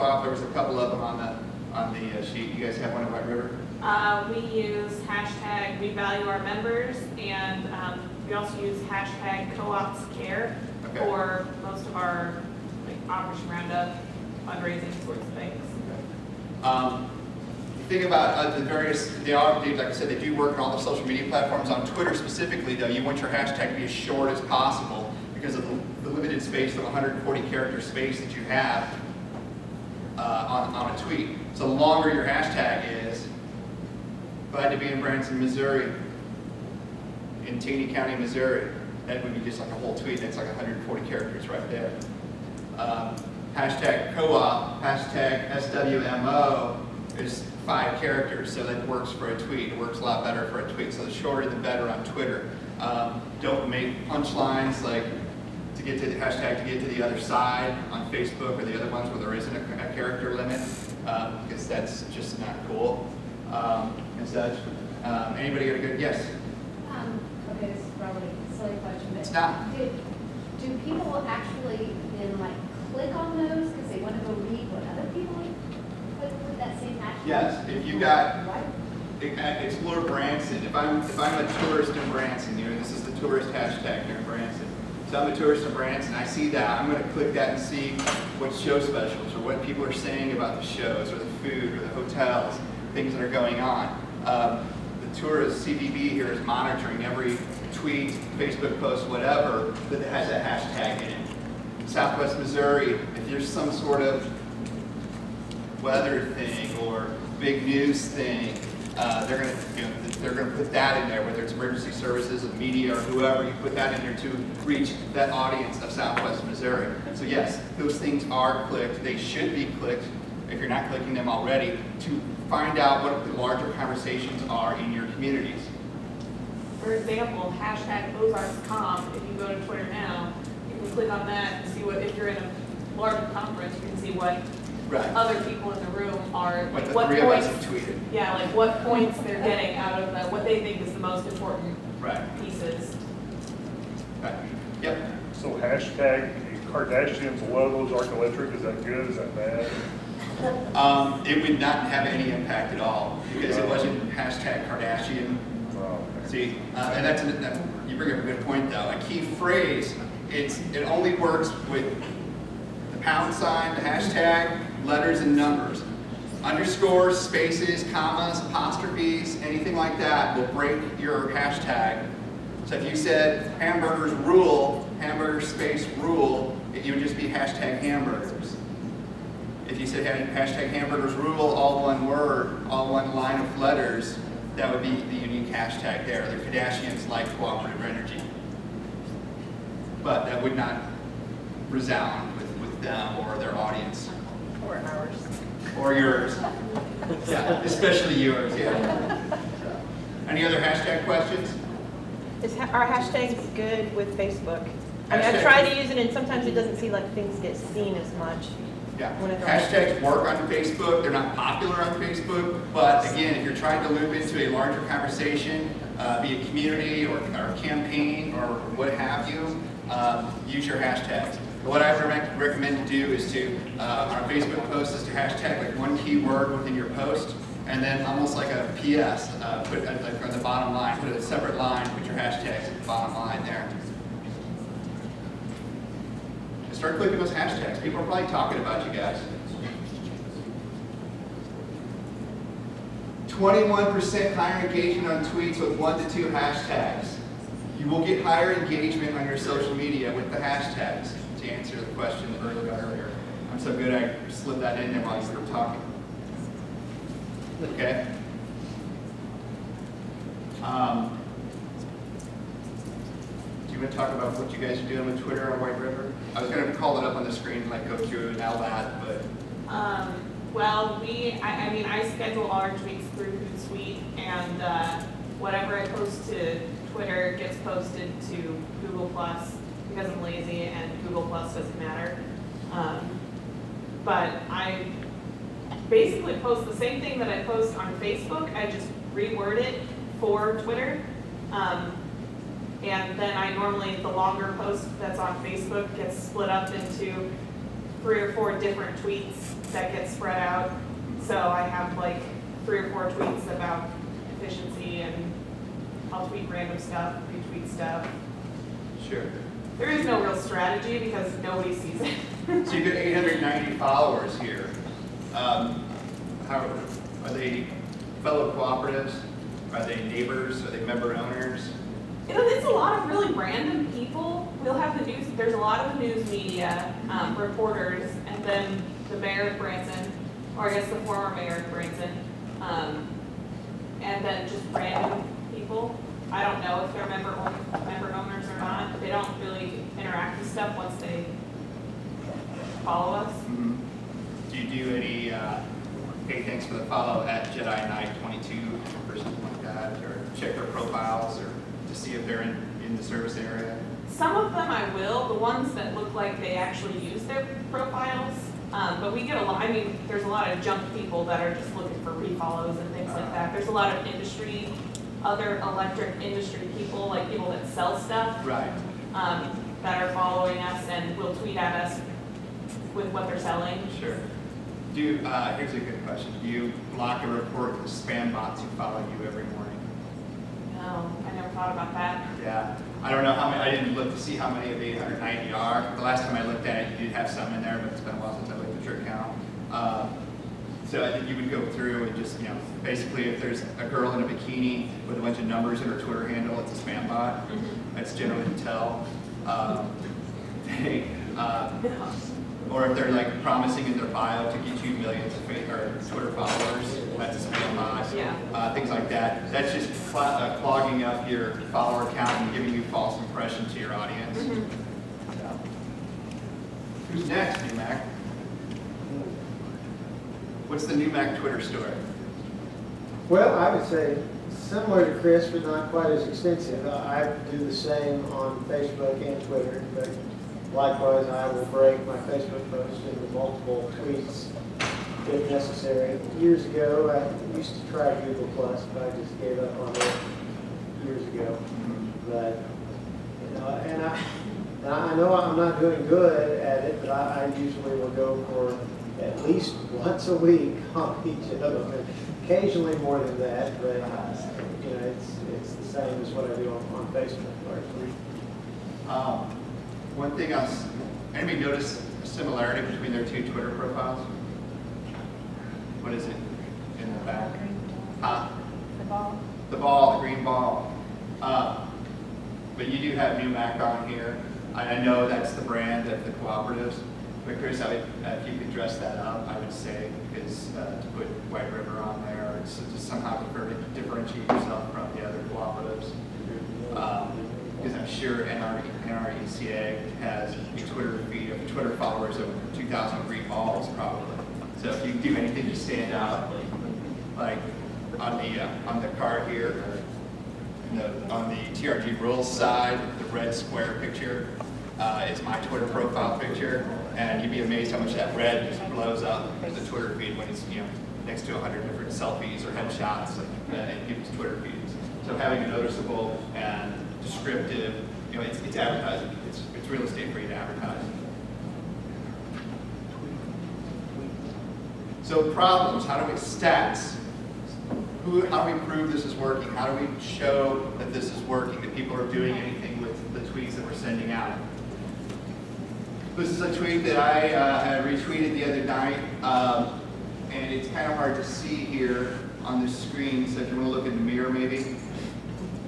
There was a couple of them on the sheet. You guys have one at White River? We use hashtag We Value Our Members, and we also use hashtag Co-ops Care for most of our Operation Roundup fundraising sorts of things. Think about the various, they all do, like I said, they do work on all the social media platforms. On Twitter specifically, though, you want your hashtag to be as short as possible because of the limited space, the 140 character space that you have on a tweet. So the longer your hashtag is, glad to be in Branson, Missouri, in Taney County, Missouri, that would be just like a whole tweet. That's like 140 characters right there. Hashtag co-op, hashtag SWMO is 5 characters, so that works for a tweet. It works a lot better for a tweet. So the shorter the better on Twitter. Don't make punchlines like to get to the hashtag to get to the other side on Facebook or the other ones where there isn't a character limit, because that's just not cool and such. Anybody got a good yes? Okay, this is probably a silly question, but It's not. do people actually then click on those because they want to go read what other people put with that same hashtag? Yes, if you got Right. explore Branson. If I'm a tourist in Branson, this is the tourist hashtag here in Branson. So I'm a tourist in Branson. I see that. I'm going to click that and see what show specials or what people are saying about the shows or the food or the hotels, things that are going on. The tourist CVB here is monitoring every tweet, Facebook post, whatever that has a hashtag in it. Southwest Missouri, if there's some sort of weather thing or big news thing, they're going to put that in there, whether it's emergency services, the media, or whoever. You put that in there to reach that audience of Southwest Missouri. So yes, those things are clicked. They should be clicked if you're not clicking them already to find out what the larger conversations are in your communities. For example, hashtag OzarksCom. If you go to Twitter now, you can click on that and see what, if you're in a larger conference, you can see what other people in the room are, What the what three points, of us have tweeted. yeah, like what points they're getting out of what they think is the most important pieces. Right. Yep. So hashtag Kardashians logos Arc Electric, is that good, is that bad? It would not have any impact at all because it wasn't hashtag Kardashian. See, and that's you bring up a good point though. A key phrase, it only works with the pound sign, the hashtag, letters and numbers. Underscores, spaces, commas, apostrophes, anything like that will break your hashtag. So if you said hamburgers rule, hamburger space rule, it would just be hashtag hamburgers. If you said hashtag hamburgers rule, all one word, all one line of letters, that would be the unique hashtag there. The Kardashians like cooperative energy. But that would not resound with them or their audience. Or ours. Or yours. Yeah, especially yours, yeah. Any other hashtag questions? Is our hashtags good with Facebook? I mean, I try to use it, and sometimes it doesn't seem like things get seen as much. Yeah, hashtags work on Facebook. They're not popular on Facebook, but again, if you're trying to loop into a larger conversation, be it community or campaign or what have you, use your hashtags. What I recommend to do is to, on a Facebook post, is to hashtag like one keyword within your post, and then almost like a PS, put like on the bottom line, put a separate line, put your hashtags at the bottom line there. Start clicking those hashtags. People are probably talking about you guys. 21% higher engagement on tweets with 1 to 2 hashtags. You will get higher engagement on your social media with the hashtags, to answer the question earlier. I'm so good I slid that in there while you were talking. Okay? Do you want to talk about what you guys are doing with Twitter on White River? I was going to call it up on the screen and go through and all that, but... Well, I schedule all our tweets through Hootsuite, and whatever I post to Twitter gets posted to Google Plus because I'm lazy and Google Plus doesn't matter. But I basically post the same thing that I post on Facebook. I just reword it for Twitter. And then I normally, the longer post that's on Facebook gets split up into 3 or 4 different tweets that get spread out. So I have like 3 or 4 tweets about efficiency, and I'll tweet random stuff, retweet stuff. Sure. There is no real strategy because nobody sees it. So you've got 890 followers here. How are they fellow cooperatives? Are they neighbors? Are they member owners? You know, it's a lot of really random people. We'll have the news, there's a lot of the news media, reporters, and then the mayor of Branson, or I guess the former mayor of Branson, and then just random people. I don't know if they're member owners or not. They don't really interact with stuff once they follow us. Mm-hmm. Do you do any, hey, thanks for the follow at Jedi Knight 22 or something like that, or check their profiles, or to see if they're in the service area? Some of them I will, the ones that look like they actually use their profiles. But we get a lot, I mean, there's a lot of junk people that are just looking for refollows and things like that. There's a lot of industry, other electric industry people, like people that sell stuff, Right. that are following us and will tweet at us with what they're selling. Sure. Here's a good question. Do you block and report the spam bots who follow you every morning? No, I never thought about that. Yeah. I don't know how many, I didn't look to see how many of the 890 are. The last time I looked at it, you did have some in there, but it's been a while since I looked at your account. So I think you would go through and just, basically if there's a girl in a bikini with a bunch of numbers in her Twitter handle, it's a spam bot. That's generally to tell. Or if they're like promising in their bio to get you millions of Twitter followers, that's a spam bot. Yeah. Things like that. That's just clogging up your follower count and giving you false impressions to your audience. Yeah. Who's next, NewMac? What's the NewMac Twitter story? Well, I would say similar to Chris, but not quite as extensive. I do the same on Facebook and Twitter, but likewise, I will break my Facebook post into multiple tweets if necessary. Years ago, I used to try Google+, but I just gave up on it years ago. But, and I know I'm not doing good at it, but I usually will go for at least once a week on each of them. And occasionally more than that, but it's the same as what I do on Facebook largely. One thing anybody notice a similarity between their 2 Twitter profiles? What is it in the back? The ball. The ball, the green ball. But you do have NewMac on here. I know that's the brand of the cooperatives. But Chris, if you could dress that up, I would say, because to put White River on there, it's to somehow differentiate yourself from the other cooperatives. Because I'm sure NRECA has a Twitter feed of Twitter followers of 2,000 green balls, probably. So if you do anything to stand out, like on the card here, on the TRG rules side, the red square picture is my Twitter profile picture, and you'd be amazed how much that red just blows up in the Twitter feed when it's next to 100 different selfies or headshots in people's Twitter feeds. So having a noticeable and descriptive, it's advertising. It's real estate for you to advertise. So problems, stats. How do we prove this is working? How do we show that this is working, that people are doing anything with the tweets that we're sending out? This is a tweet that I had retweeted the other night, and it's kind of hard to see here on the screen, so if you want to look in the mirror maybe.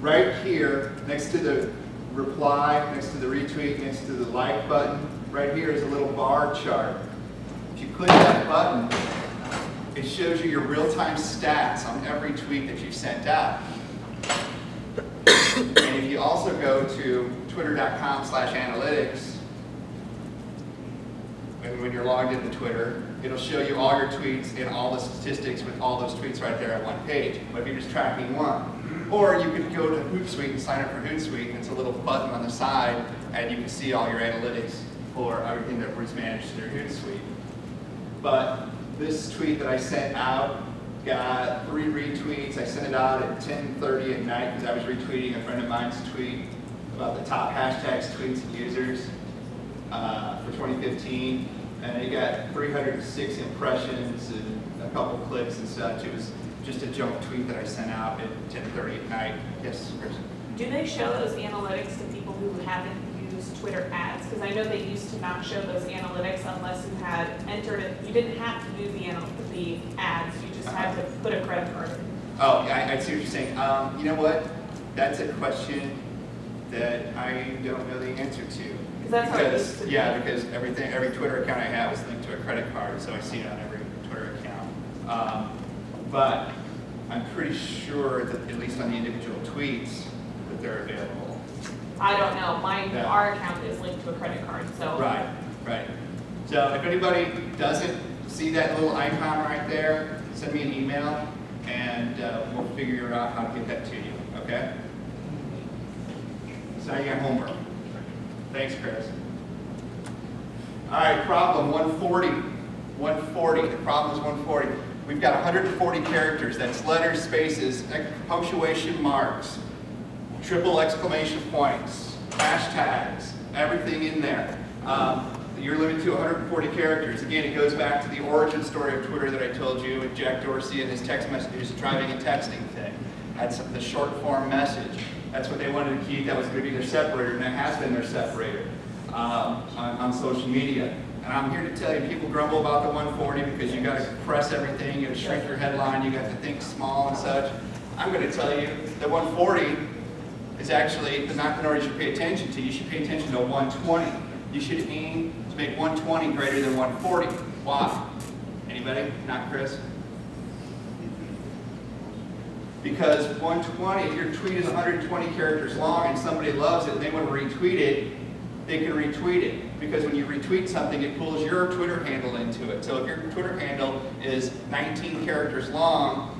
Right here, next to the reply, next to the retweet, next to the like button, right here is a little bar chart. If you click that button, it shows you your real-time stats on every tweet that you've sent out. And if you also go to twitter.com/analytics, and when you're logged into Twitter, it'll show you all your tweets and all the statistics with all those tweets right there on one page. But if you're just tracking one. Or you could go to Hootsuite and sign up for Hootsuite, and it's a little button on the side, and you can see all your analytics for everything that was managed through Hootsuite. But this tweet that I sent out got 3 retweets. I sent it out at 10:30 at night because I was retweeting a friend of mine's tweet about the top hashtags, tweets, and users for 2015. and it got 306 impressions and a couple clicks and such. It was just a junk tweet that I sent out at 10:30 at night. Yes, Chris? Do they show those analytics to people who haven't used Twitter ads? Because I know they used to not show those analytics unless you had entered it. You didn't have to do the ads, you just had to put a credit card in. Oh, yeah, I see what you're saying. You know what? That's a question that I don't know the answer to. Because that's how it used to be. Yeah, because every Twitter account I have is linked to a credit card, so I see it on every Twitter account. But I'm pretty sure that at least on the individual tweets that they're available. I don't know, Yeah. our account is linked to a credit card, so. Right, right. So if anybody doesn't see that little icon right there, send me an email and we'll figure out how to get that to you, okay? So now you got homework. Thanks, Chris. All right, problem 140. 140, the problem is 140. We've got 140 characters. That's letters, spaces, punctuation marks, triple exclamation points, hashtags, everything in there. You're limited to 140 characters. Again, it goes back to the origin story of Twitter that I told you with Jack Dorsey and his text messages, driving and texting thing. That's the short form message. That's what they wanted to keep. That was going to be their separator, and that has been their separator on social media. And I'm here to tell you, people grumble about the 140 because you got to press everything, you got to shrink your headline, you got to think small and such. I'm going to tell you that 140 is actually not the number you should pay attention to. You should pay attention to 120. You should aim to make 120 greater than 140. Why? Anybody? Not Chris? Because 120, if your tweet is 120 characters long and somebody loves it and they want to retweet it, they can retweet it. Because when you retweet something, it pulls your Twitter handle into it. So if your Twitter handle is 19 characters long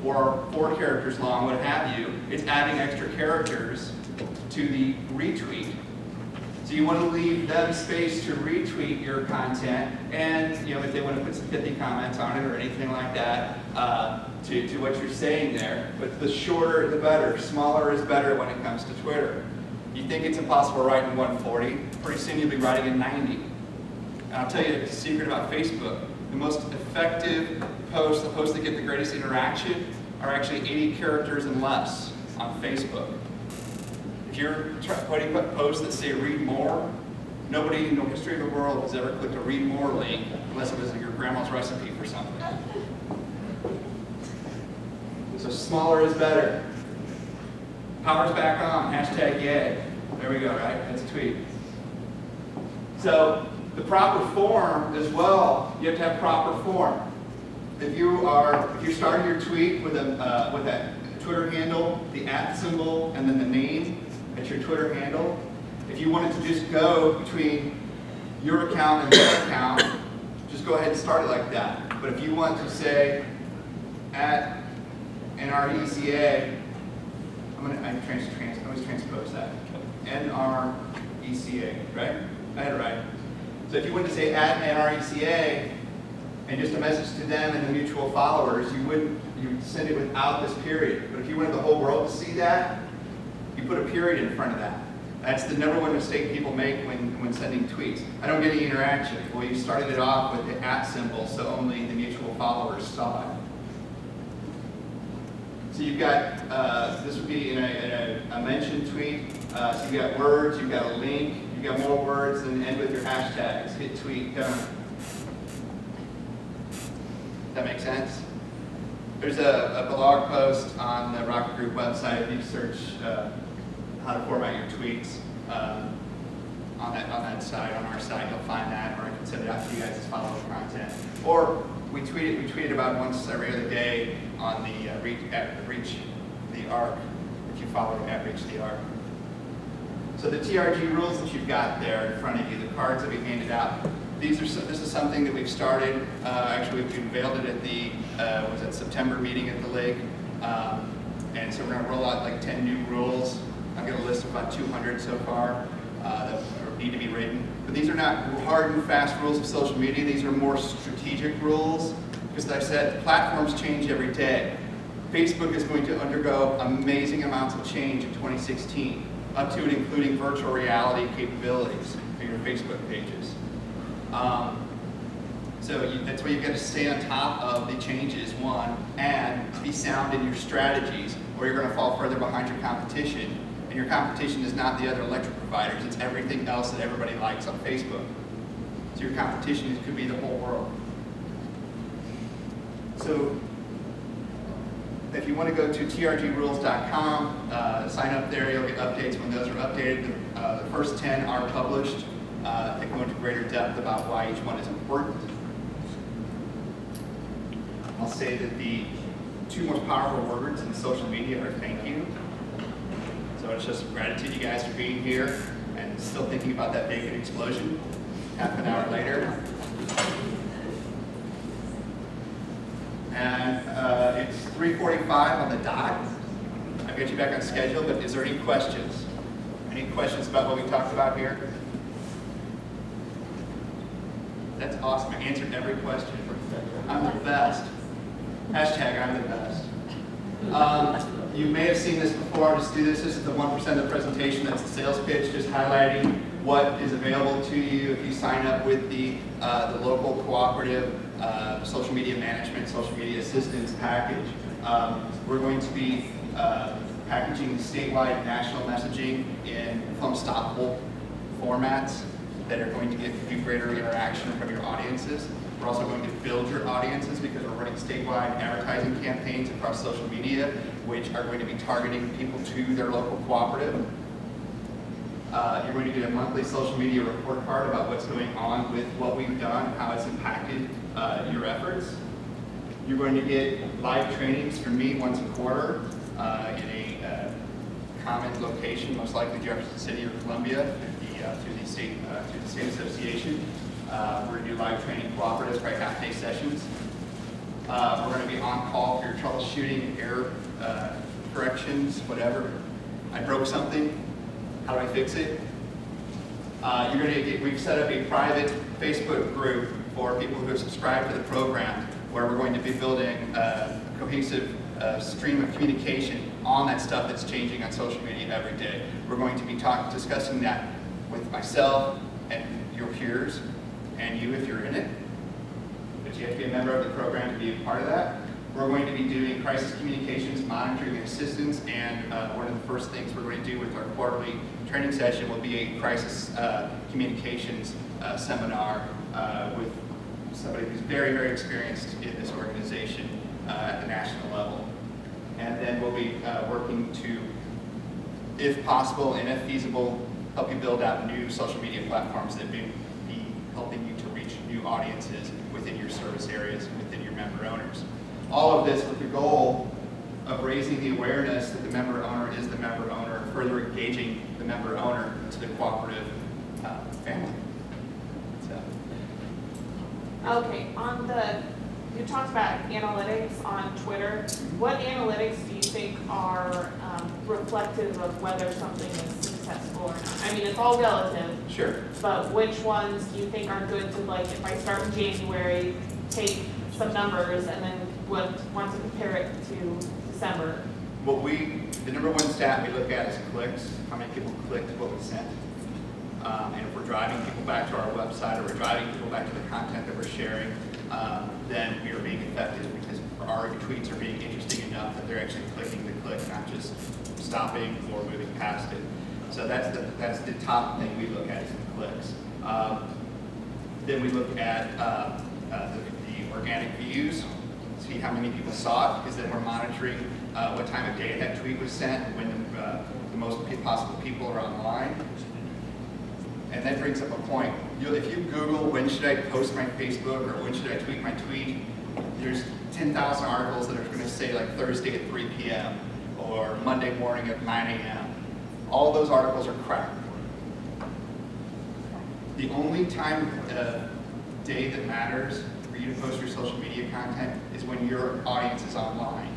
or 4 characters long, what have you, it's adding extra characters to the retweet. So you want to leave them space to retweet your content, and if they want to put some pithy comments on it or anything like that to what you're saying there. But the shorter, the better. Smaller is better when it comes to Twitter. You think it's impossible to write in 140? Pretty soon you'll be writing in 90. And I'll tell you the secret about Facebook. The most effective posts, the posts that get the greatest interaction, are actually 80 characters and less on Facebook. If you're putting posts that say read more, nobody in the history of the world has ever clicked a read more link unless it was your grandma's recipe for something. So smaller is better. Power's back on, hashtag yay. There we go, right? That's a tweet. So the proper form as well, you have to have proper form. If you're starting your tweet with that Twitter handle, the @ symbol, and then the name, that's your Twitter handle. If you wanted to just go between your account and their account, just go ahead and start it like that. But if you want to say @NRECA, I always transpose that. NRECA, right? I had it right. So if you wanted to say @NRECA and just a message to them and the mutual followers, you'd send it without this period. But if you wanted the whole world to see that, you put a period in front of that. That's the number one mistake people make when sending tweets. I don't get any interaction. Well, you started it off with the @ symbol, so only the mutual followers saw it. So you've got, this would be in a mention tweet. So you've got words, you've got a link, you've got more words, and end with your hashtags. Hit tweet, done. That makes sense? There's a blog post on the Rocket Group website. If you search how to format your tweets on that site, on our site, you'll find that, or I can send it out to you guys as follow-up content. Or we tweet it about once every other day on the Reach the Arc, if you follow @Reach the Arc. So the TRG rules that you've got there in front of you, the cards that we handed out, this is something that we've started. Actually, we unveiled it at the September meeting at the lake, and so we're going to roll out like 10 new rules. I've got a list of about 200 so far that need to be written. But these are not hard and fast rules of social media. These are more strategic rules. Because as I said, platforms change every day. Facebook is going to undergo amazing amounts of change in 2016, up to and including virtual reality capabilities for your Facebook pages. So that's why you've got to stay on top of the changes, one, and be sound in your strategies, or you're going to fall further behind your competition. And your competition is not the other electric providers, it's everything else that everybody likes on Facebook. So your competition could be the whole world. So if you want to go to trgrules.com, sign up there, you'll get updates when those are updated. The first 10 are published. They go into greater depth about why each one is important. I'll say that the two most powerful words in social media are thank you. So it's just gratitude you guys for being here and still thinking about that bacon explosion half an hour later. And it's 3:45 on the dot. I'll get you back on schedule, but is there any questions? Any questions about what we talked about here? That's awesome. I answered every question. I'm the best. Hashtag I'm the best. You may have seen this before. I'll just do this. This is the 1% of the presentation. That's the sales pitch, just highlighting what is available to you if you sign up with the local cooperative social media management, social media assistance package. We're going to be packaging statewide national messaging in thumbstoppable formats that are going to give you greater interaction from your audiences. We're also going to build your audiences because we're running statewide advertising campaigns across social media, which are going to be targeting people to their local cooperative. You're going to get a monthly social media report card about what's going on with what we've done, how it's impacted your efforts. You're going to get live trainings from me once a quarter in a common location, most likely Jefferson City or Columbia, through the state association. We're going to do live training cooperatives, probably half-day sessions. We're going to be on call for your troubleshooting, error corrections, whatever. I broke something. How do I fix it? We've set up a private Facebook group for people who have subscribed to the program, where we're going to be building a cohesive stream of communication on that stuff that's changing on social media every day. We're going to be discussing that with myself and your peers, and you if you're in it. But you have to be a member of the program to be a part of that. We're going to be doing crisis communications, monitoring, and assistance, and one of the first things we're going to do with our quarterly training session will be a crisis communications seminar with somebody who's very, very experienced in this organization at the national level. And then we'll be working to, if possible and if feasible, help you build out new social media platforms that will be helping you to reach new audiences within your service areas, within your member owners. All of this with the goal of raising the awareness that the member owner is the member owner, further engaging the member owner to the cooperative family. So. Okay, you talked about analytics on Twitter. What analytics do you think are reflective of whether something is successful or not? I mean, it's all relative. Sure. But which ones do you think are good to, like, if I start in January, take some numbers and then want to compare it to December? Well, the number one stat we look at is clicks. How many people clicked what we sent? And if we're driving people back to our website, or we're driving people back to the content that we're sharing, then we are being effective because our tweets are being interesting enough that they're actually clicking the click, not just stopping or moving past it. So that's the top thing we look at is the clicks. Then we look at the organic views, see how many people saw it, because then we're monitoring what time of day that tweet was sent, when the most possible people are online. And that brings up a point. If you Google when should I post my Facebook or when should I tweet my tweet, there's 10,000 articles that are going to say like Thursday at 3 p.m. or Monday morning at 9 a.m. All those articles are crap. The only time of day that matters for you to post your social media content is when your audience is online.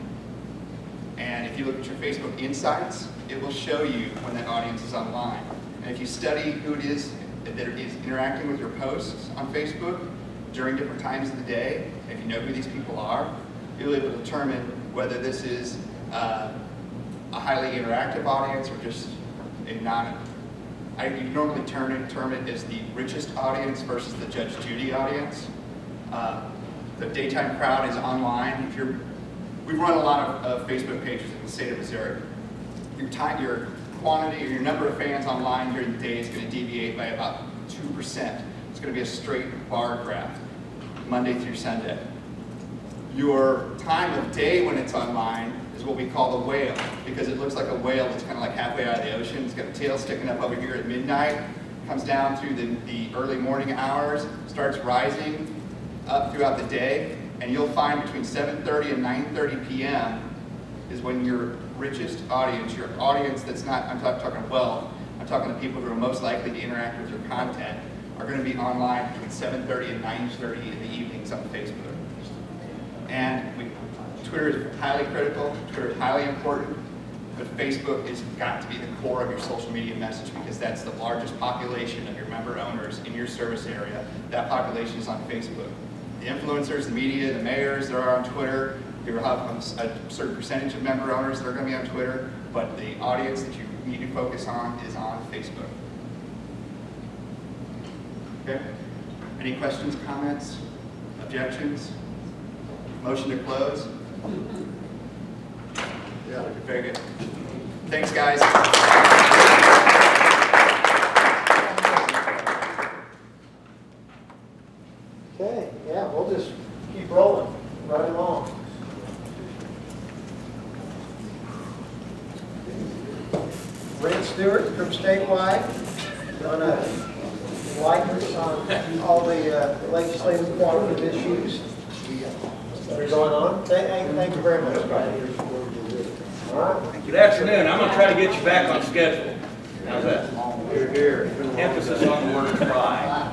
And if you look at your Facebook Insights, it will show you when that audience is online. And if you study who it is that is interacting with your posts on Facebook during different times of the day, if you know who these people are, you'll be able to determine whether this is a highly interactive audience or just a you normally term it as the richest audience versus the Judge Judy audience. The daytime crowd is online. We've run a lot of Facebook pages in the state of Missouri. Your quantity or your number of fans online during the day is going to deviate by about 2%. It's going to be a straight bar graph, Monday through Sunday. Your time of day when it's online is what we call the whale, because it looks like a whale that's kind of like halfway out of the ocean. It's got a tail sticking up over here at midnight, comes down through the early morning hours, starts rising up throughout the day, and you'll find between 7:30 and 9:30 p.m. is when your richest audience, your audience that's not, I'm not talking wealth, I'm talking to people who are most likely to interact with your content, are going to be online between 7:30 and 9:30 in the evenings on Facebook. And Twitter is highly critical, Twitter is highly important, but Facebook has got to be the core of your social media message, because that's the largest population of your member owners in your service area. That population is on Facebook. The influencers, the media, the mayors that are on Twitter, you will have a certain percentage of member owners that are going to be on Twitter, but the audience that you need to focus on is on Facebook. Okay? Any questions, comments, objections? Motion to close? Yeah. Very good. Thanks, guys. Okay, yeah, we'll just keep rolling, right along. Brent Stewart from Statewide, gonna enlighten us on all the legislative cooperative issues that are going on. Thank you very much, Brian. All right. Good afternoon. I'm going to try to get you back on schedule. How's that? Here, here. Emphasis on the word try.